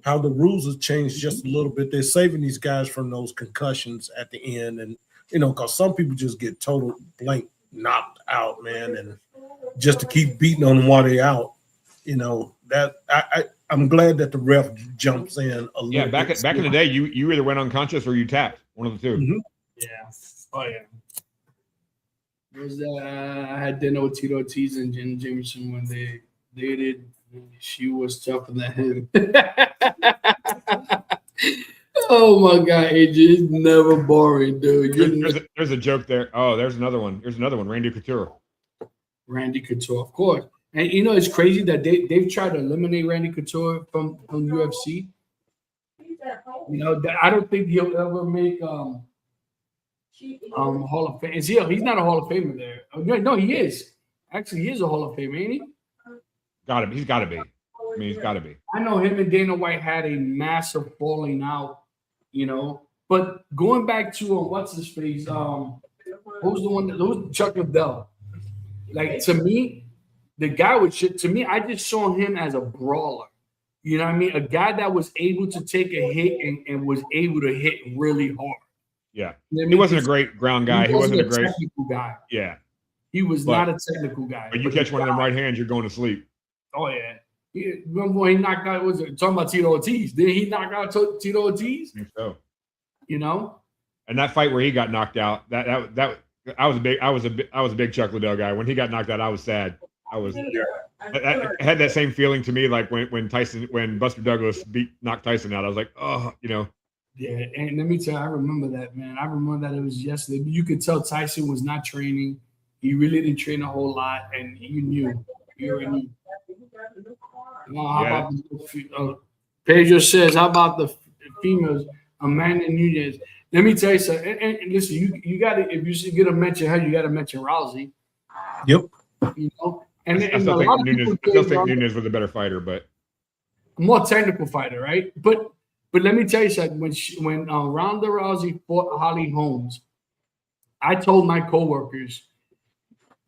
how the rules have changed just a little bit. They're saving these guys from those concussions at the end. And, you know, because some people just get total blank knocked out, man. And just to keep beating on them while they're out, you know, I'm glad that the ref jumps in a little. Yeah, back in the day, you either went unconscious or you tapped, one of the two. Mhm. Yeah. Oh yeah. I had dinner with Tito Ortiz and Jen Jameson when they dated. She was tougher than him. Oh my God, AJ, it's never boring, dude. There's a joke there. Oh, there's another one. There's another one. Randy Couture. Randy Couture, of course. And you know, it's crazy that they've tried to eliminate Randy Couture from UFC. You know, I don't think he'll ever make Hall of Fame. He's not a Hall of Famer there. No, he is. Actually, he is a Hall of Famer, ain't he? He's got to be. I mean, he's got to be. I know him and Dana White had a massive falling out, you know. But going back to what's his face? Who's the one? Who's Chuck Liddell? Like, to me, the guy with shit. To me, I just saw him as a brawler. You know what I mean? A guy that was able to take a hit and was able to hit really hard. Yeah, You know what I he mean? wasn't a great ground guy. He wasn't a great technical guy. Yeah, He was not a technical guy. but you catch one of them right hands, you're going to sleep. Oh yeah. Remember when he knocked out? Was it talking about Tito Ortiz? Did he knock out Tito Ortiz? I think so. You know. And that fight where he got knocked out, I was a big Chuck Liddell guy. When he got knocked out, I was sad. I had that same feeling to me, like when Buster Douglas knocked Tyson out. I was like, oh, you know. Yeah, and let me tell you, I remember that, man. I remember that it was yesterday. You could tell Tyson was not training. He really didn't train a whole lot, and you knew. You already knew. How about Pedro says, how about the females, Amanda Nunes? Let me tell you something. And listen, you got to, if you get to mention her, you got to mention Rousey. Yep. You know, I still think Nunes was a better fighter, but a more technical fighter, right? But let me tell you something. When Ronda Rousey fought Holly Holmes, I told my coworkers,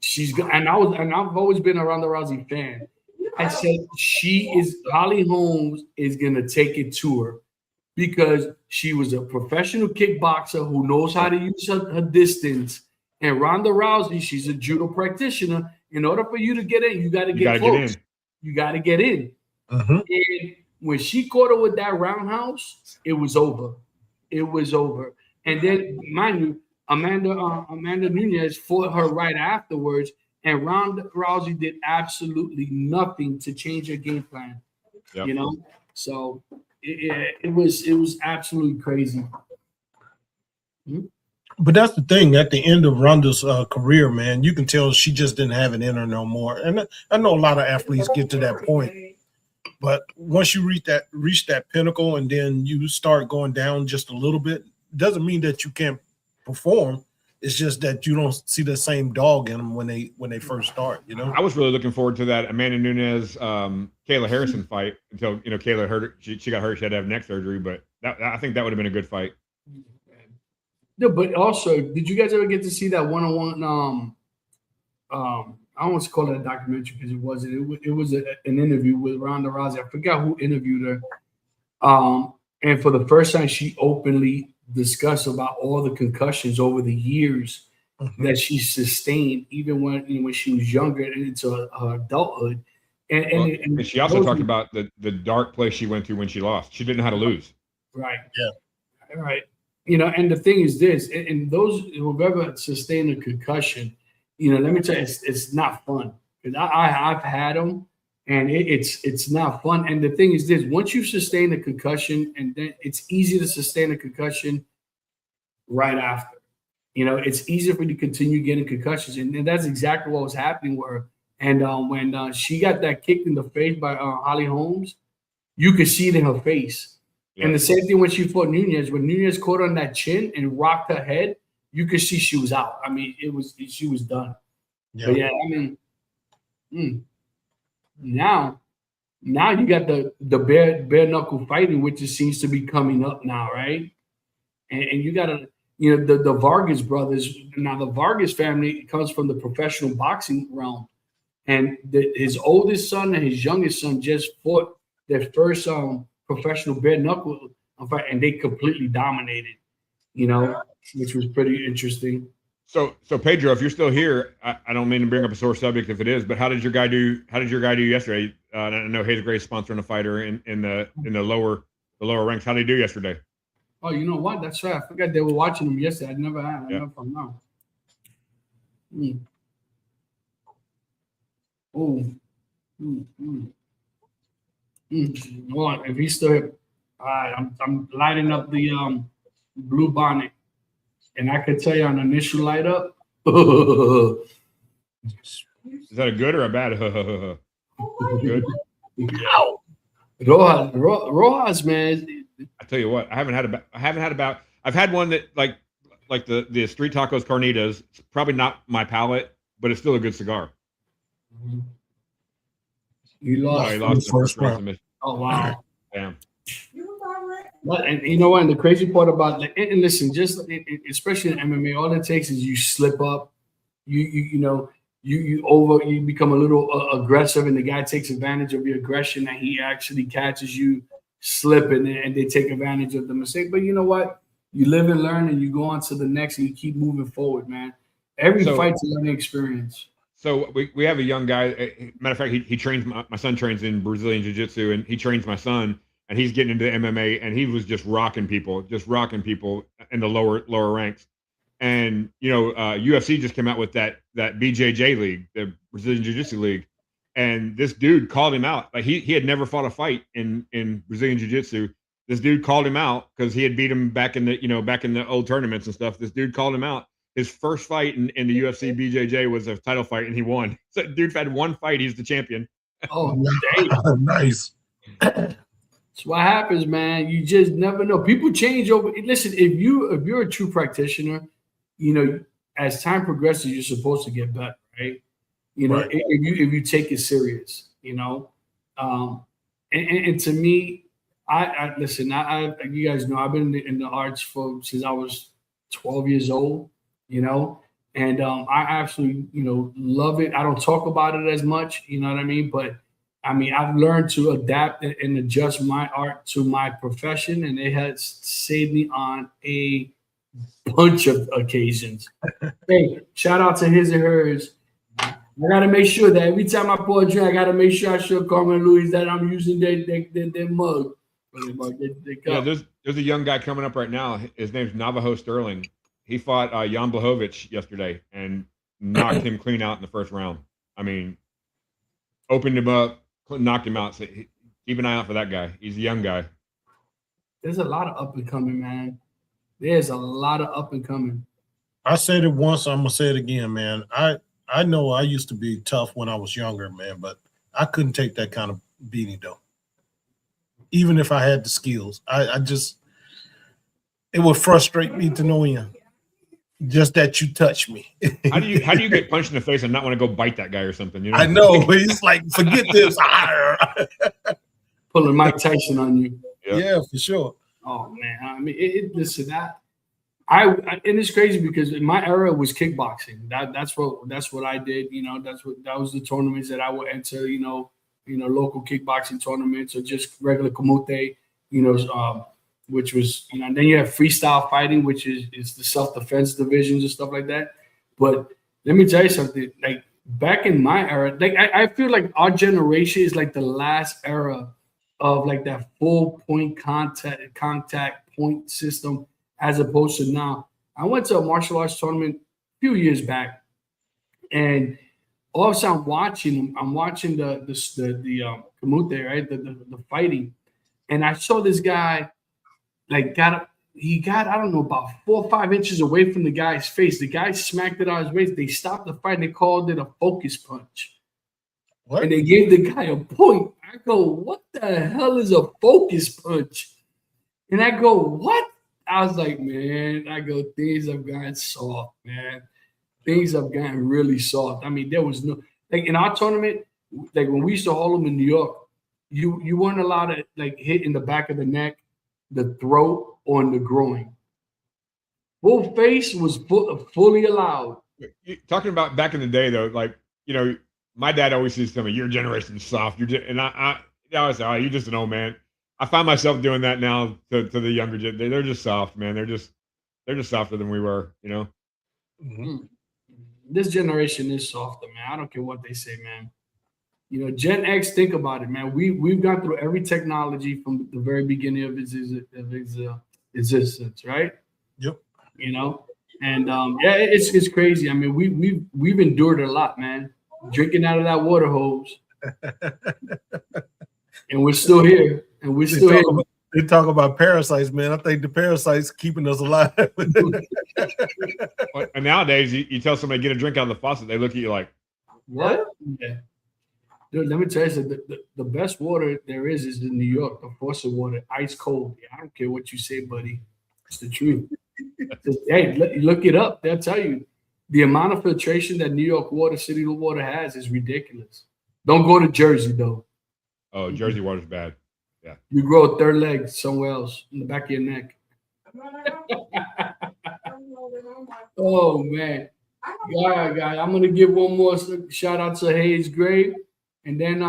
I've always been a Ronda Rousey fan. I said Holly Holmes is gonna take it to her because she was a professional kickboxer who knows how to use her distance. And Ronda Rousey, she's a judo practitioner. In order for you to get in, you got to get close. You got to get in. Mm-hmm. And when she caught her with that roundhouse, it was over. It was over. And then, mind you, Amanda Nunes fought her right afterwards, and Ronda Rousey did absolutely nothing to change her game plan. Yep. You know, so it was absolutely crazy. But that's the thing. At the end of Ronda's career, man, you can tell she just didn't have it in her no more. And I know a lot of athletes get to that point. But once you reach that pinnacle and then you start going down just a little bit, doesn't mean that you can't perform. It's just that you don't see the same dog in them when they first start. You know, I was really looking forward to that Amanda Nunes, Kayla Harrison fight until Kayla hurt. She got hurt. She had to have neck surgery, but I think that would have been a good fight. No, but also, did you guys ever get to see that one-on-one? I almost call it a documentary because it wasn't. It was an interview with Ronda Rousey. I forgot who interviewed her. And for the first time, she openly discussed about all the concussions over the years that she sustained, even when she was younger and into her adulthood. And she also talked about the dark place she went to when she lost. She didn't know how to lose. Right. Yeah. Right. You know, and the thing is this, and those who've ever sustained a concussion, you know, let me tell you, it's not fun. Because I've had them, and it's not fun. And the thing is this, once you sustain a concussion, and then it's easy to sustain a concussion right after. You know, it's easier for you to continue getting concussions. And that's exactly what was happening with her. And when she got that kick in the face by Holly Holmes, you could see it in her face. Yeah. And the same thing when she fought Nunes. When Nunes caught her on that chin and rocked her head, you could see she was out. I mean, she was done. Yeah. But yeah, I mean, now you got the bare knuckle fighting, which just seems to be coming up now, right? And you got to, you know, the Vargas brothers. Now the Vargas family comes from the professional boxing realm, and his oldest son and his youngest son just fought their first professional bare knuckle fight, and they completely dominated. You know, which was pretty interesting. So Pedro, if you're still here, I don't mean to bring up a sore subject if it is, but how did your guy do yesterday? I know Hayes Gray sponsoring a fighter in the lower ranks. How did he do yesterday? Oh, you know what? That's right. I forgot they were watching him yesterday. I never from now. Oh. Well, if he's still here, all right, I'm lighting up the blue bonnet. And I could tell you on initial light up. Is that a good or a bad? Good. Rojas, man. I tell you what, I've had one that like the street tacos carnitas. It's probably not my palate, but it's still a good cigar. He lost. He lost the first round. Oh wow. Damn. And you know what? And the crazy part about and listen, just especially in MMA, all it takes is you slip up, you become a little aggressive, and the guy takes advantage of your aggression, and he actually catches you slipping, and they take advantage of the mistake. But you know what? You live and learn, and you go on to the next, and you keep moving forward, man. Every fight's a learning experience. So we have a young guy. Matter of fact, he trains my son trains in Brazilian Jiu-Jitsu, and he trains my son. And he's getting into MMA, and he was just rocking people in the lower ranks. And UFC just came out with that BJJ league, the Brazilian Jiu-Jitsu league, and this dude called him out. Like he had never fought a fight in Brazilian Jiu-Jitsu. This dude called him out because he had beat him back in the old tournaments and stuff. This dude called him out. His first fight in the UFC BJJ was a title fight, and he won. So dude had one fight. He's the champion. Oh, dang. Nice. That's what happens, man. You just never know. People change over. Listen, if you're a true practitioner, as time progresses, you're supposed to get better, right? Right. If you take it serious, and to me, I listen. I you guys know I've been in the arts since I was 12 years old, and I absolutely love it. I don't talk about it as much, you know what I mean, but I've learned to adapt and adjust my art to my profession, and it has saved me on a bunch of occasions. Hey, shout out to his and hers. I got to make sure that every time I pour a drink, I got to make sure I show Carmen Louis that I'm using their mug. Yeah, there's a young guy coming up right now. His name's Navajo Sterling. He fought Jan Blachowicz yesterday and knocked him clean out in the first round. Opened him up, knocked him out. So keep an eye out for that guy. He's a young guy. There's a lot of up and coming, man. There's a lot of up and coming. I said it once, I'm gonna say it again, man. I know I used to be tough when I was younger, man, but I couldn't take that kind of beating though. Even if I had the skills, I just it would frustrate me to no end. Just that you touch me. How do you get punched in the face and not want to go bite that guy or something? I know, but he's like, forget this. Pulling Mike Tyson on you. Yeah, for sure. Oh man, listen, and it's crazy because in my era it was kickboxing. That's what I did. That was the tournaments that I would enter. Local kickboxing tournaments or just regular kumite. Which was, and then you have freestyle fighting, which is the self-defense divisions and stuff like that. But let me tell you something, like back in my era, like I feel like our generation is like the last era of like that full point contact point system as opposed to now. I went to a martial arts tournament a few years back, and all of a sudden I'm watching the kumite, right? The fighting, and I saw this guy got I don't know about 4 or 5 inches away from the guy's face. The guy smacked it out his waist. They stopped the fight and they called it a focus punch. What? And they gave the guy a point. I go, what the hell is a focus punch? And I go, what? I was like, man, things have gotten soft, man. Things have gotten really soft. There was no, in our tournament, when we used to hold them in New York, you weren't allowed to hit in the back of the neck, the throat, or in the groin. Full face was fully allowed. Talking about back in the day, though, my dad always used to tell me, "Your generation's soft." And I always say, "Oh, you're just an old man." I find myself doing that now to the younger gen. They're just soft, man. They're just softer than we were, This generation is softer, man. I don't care what they say, man. You know, Gen X, think about it, man. We've gone through every technology from the very beginning of its existence, right? Yep. You know, and yeah, it's crazy. I mean, we've endured a lot, man. Drinking out of that water hose, and we're still here, and we're still here. They talk about parasites, man. I think the parasites keeping us alive. And nowadays, you tell somebody to get a drink out of the faucet, they look at you like, What? Yeah. Dude, let me tell you something. The best water there is in New York, the faucet water, ice cold. I don't care what you say, buddy. It's the truth. Hey, look it up. They'll tell you. The amount of filtration that New York water, city water has is ridiculous. Don't go to Jersey, though. oh, Jersey water's bad. You grow a third leg somewhere else in the back of your neck. Oh, man. Yeah, I'm going to give one more shout out to Hayes Gray. And then,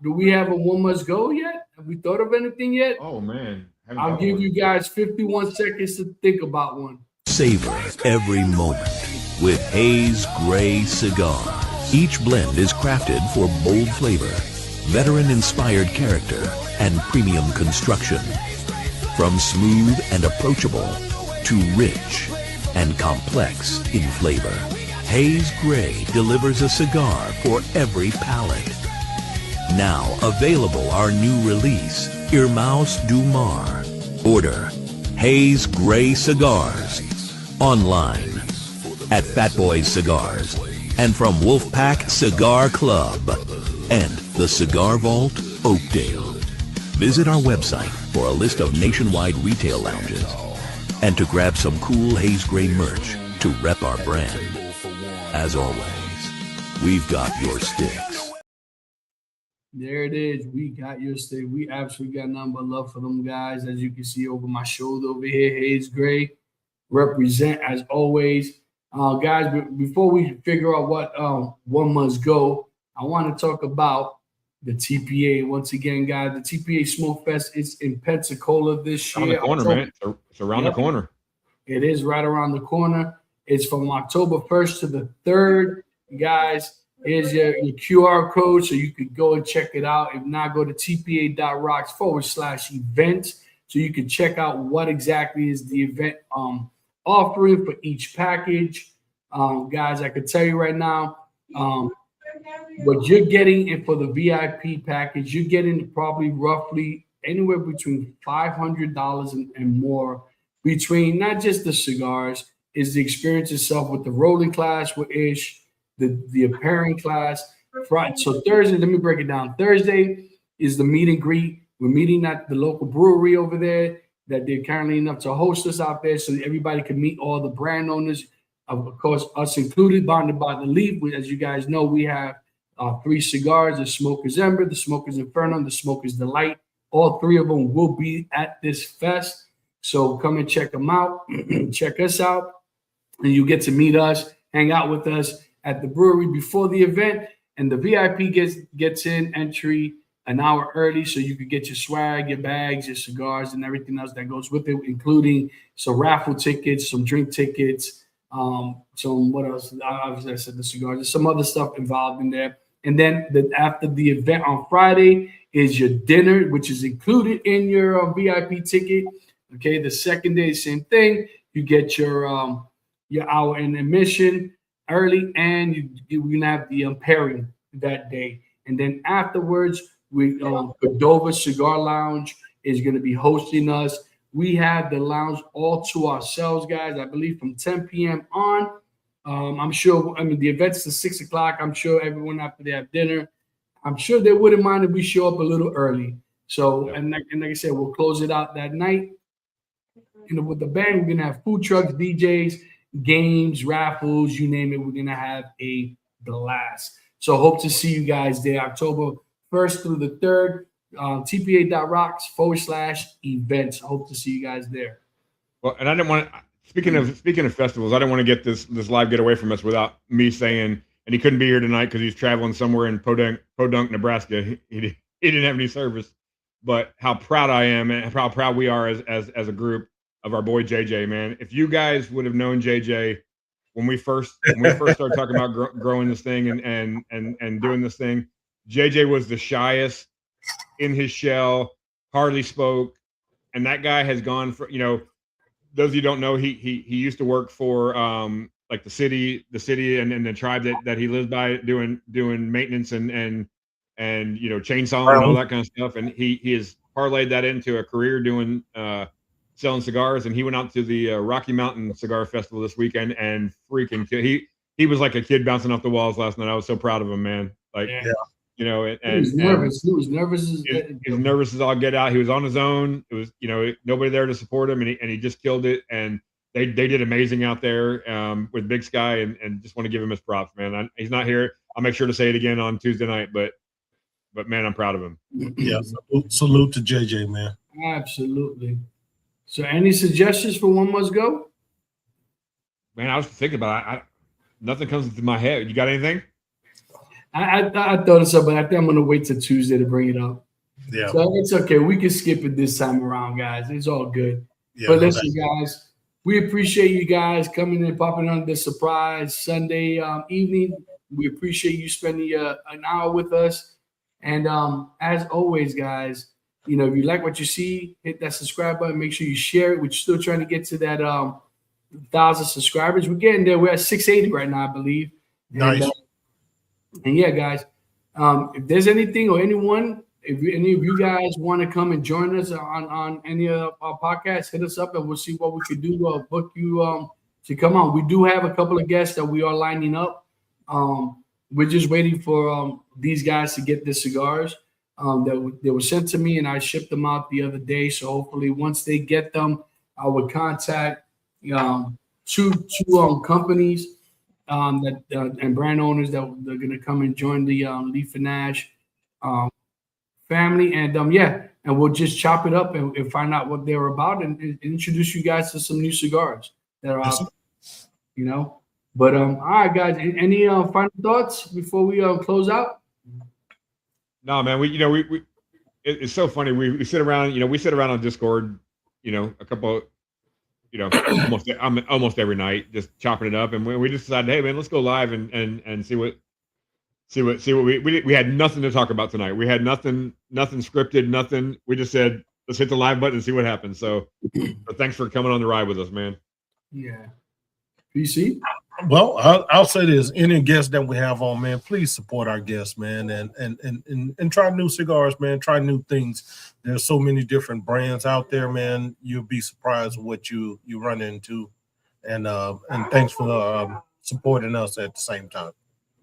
do we have a one must go yet? Have we thought of anything yet? Oh, man. I'll give you guys 51 seconds to think about one. Savor every moment with Hayes Gray Cigar. Each blend is crafted for bold flavor, veteran-inspired character, and premium construction. From smooth and approachable to rich and complex in flavor, Hayes Gray delivers a cigar for every palate. Now available our new release, Irmãos do Mar. Order Hayes Gray Cigars online at Fat Boys Cigars and from Wolfpack Cigar Club and the Cigar Vault, Oakdale. Visit our website for a list of nationwide retail lounges and to grab some cool Hayes Gray merch to rep our brand. As always, we've got your sticks. There it is. We got your stick. We absolutely got nothing but love for them guys. As you can see over my shoulder over here, Hayes Gray represent as always. Guys, before we figure out what one must go, I want to talk about the TPA. Once again, guys, the TPA Smoke Fest is in Pensacola this year. Around the corner, man. It's around the corner. It is right around the corner. It's from October 1st to the 3rd. Guys, here's your QR code so you could go and check it out. If not, go to tpa.rocks/events so you can check out what exactly is the event offering for each package. Guys, I can tell you right now, what you're getting in for the VIP package, you're getting probably roughly anywhere between $500 and more between not just the cigars, is the experience itself with the rolling class with Ish, the pairing class. So Thursday, let me break it down. Thursday is the meet and greet. We're meeting at the local brewery over there that they're kindly enough to host us out there so that everybody can meet all the brand owners, of course, us included, bonded by the leaf. As you guys know, we have 3 cigars, the Smoker's Ember, the Smoker's Inferno, the Smoker's Delight. All 3 of them will be at this fest. So come and check them out, check us out, and you get to meet us, hang out with us at the brewery before the event. And the VIP gets in entry an hour early so you could get your swag, your bags, your cigars, and everything else that goes with it, including some raffle tickets, some drink tickets, some what else? Obviously, I said the cigars. There's some other stuff involved in there. And then after the event on Friday is your dinner, which is included in your VIP ticket. Okay, the second day, same thing. You get your hour in admission early, and you're gonna have the pairing that day. And then afterwards, Cordova Cigar Lounge is gonna be hosting us. We have the lounge all to ourselves, guys. I believe from 10 p.m. on. I'm sure. I mean, the event's to 6 o'clock. I'm sure everyone after they have dinner, I'm sure they wouldn't mind if we show up a little early. So, and like I said, we'll close it out that night. And with the band, we're gonna have food trucks, DJs, games, raffles, you name it. We're gonna have a blast. So, hope to see you guys there, October 1st through the 3rd. TPA.rocks/events. I hope to see you guys there. Well, and I didn't want to. Speaking of festivals, I didn't want to get this live get away from us without me saying, and he couldn't be here tonight because he's traveling somewhere in Podunk, Nebraska. He didn't have any service, but how proud I am and how proud we are as a group of our boy JJ. Man, if you guys would have known JJ when we first started talking about growing this thing and doing this thing, JJ was the shyest, in his shell, hardly spoke, and that guy has gone for, you know, those of you who don't know, he used to work for like the city and the tribe that he lives by, doing maintenance and you know, chainsawing and all that kind of stuff, and he has parlayed that into a career doing selling cigars, and he went out to the Rocky Mountain Cigar Festival this weekend and freaking he was like a kid bouncing off the walls last night. I was so proud of him, man. Like, Yeah. you know, and He was nervous. He was nervous. he was nervous as all get out. He was on his own. It was, you know, nobody there to support him, and he just killed it. And they did amazing out there with Big Sky, and just want to give him his props, man. He's not here. I'll make sure to say it again on Tuesday night, but man, I'm proud of him. Yeah, salute to JJ, man. Absolutely. So, any suggestions for One Must Go? Man, I was thinking about it. Nothing comes into my head. You got anything? I thought of something, but I think I'm going to wait till Tuesday to bring it up. Yeah. So it's okay. We can skip it this time around, guys. It's all good. Yeah, But listen, guys, we appreciate you guys coming and popping on this surprise Sunday evening. We appreciate you spending an hour with us. And as always, guys, you know, if you like what you see, hit that subscribe button. Make sure you share it. We're still trying to get to that 1,000 subscribers. We're getting there. We're at 680 right now, I believe. nice. And yeah, guys, if there's anything or anyone, if any of you guys want to come and join us on any of our podcasts, hit us up and we'll see what we could do to book you to come on. We do have a couple of guests that we are lining up. We're just waiting for these guys to get the cigars that they were sent to me, and I shipped them out the other day. So hopefully, once they get them, I will contact two companies. That and brand owners that they're gonna come and join the Leaf and Nash family, and and we'll just chop it up and find out what they're about and introduce you guys to some new cigars that are out, you know. But all right, guys, any final thoughts before we close out? No, man. It's so funny. We sit around, you know, on Discord, you know, a couple. You know, almost every night, just chopping it up, and we just decided, hey man, let's go live and see what we had nothing to talk about tonight. We had nothing scripted, nothing. We just said let's hit the live button and see what happens. So thanks for coming on the ride with us, man. Yeah, PC. Well, I'll say this: any guest that we have on, man, please support our guests, man, and try new cigars, man. Try new things. There's so many different brands out there, man. You'll be surprised what you run into, and thanks for supporting us at the same time.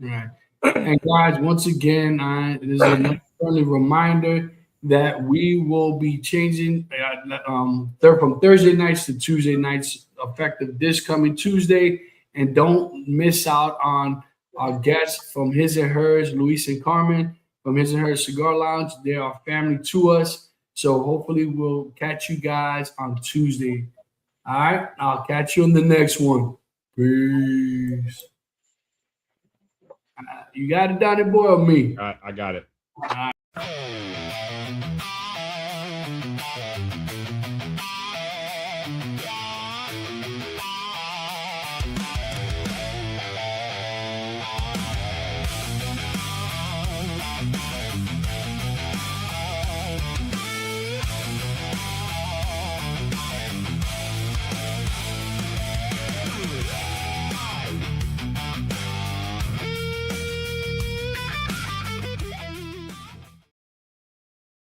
Right. And guys, once again, this is a friendly reminder that we will be changing from Thursday nights to Tuesday nights, effective this coming Tuesday. And don't miss out on our guests from His and Hers, Luis and Carmen from His and Hers Cigar Lounge. They are family to us. So hopefully we'll catch you guys on Tuesday. All right. I'll catch you on the next one. Peace. You got it, Donnie boy, or me? I got it. All right.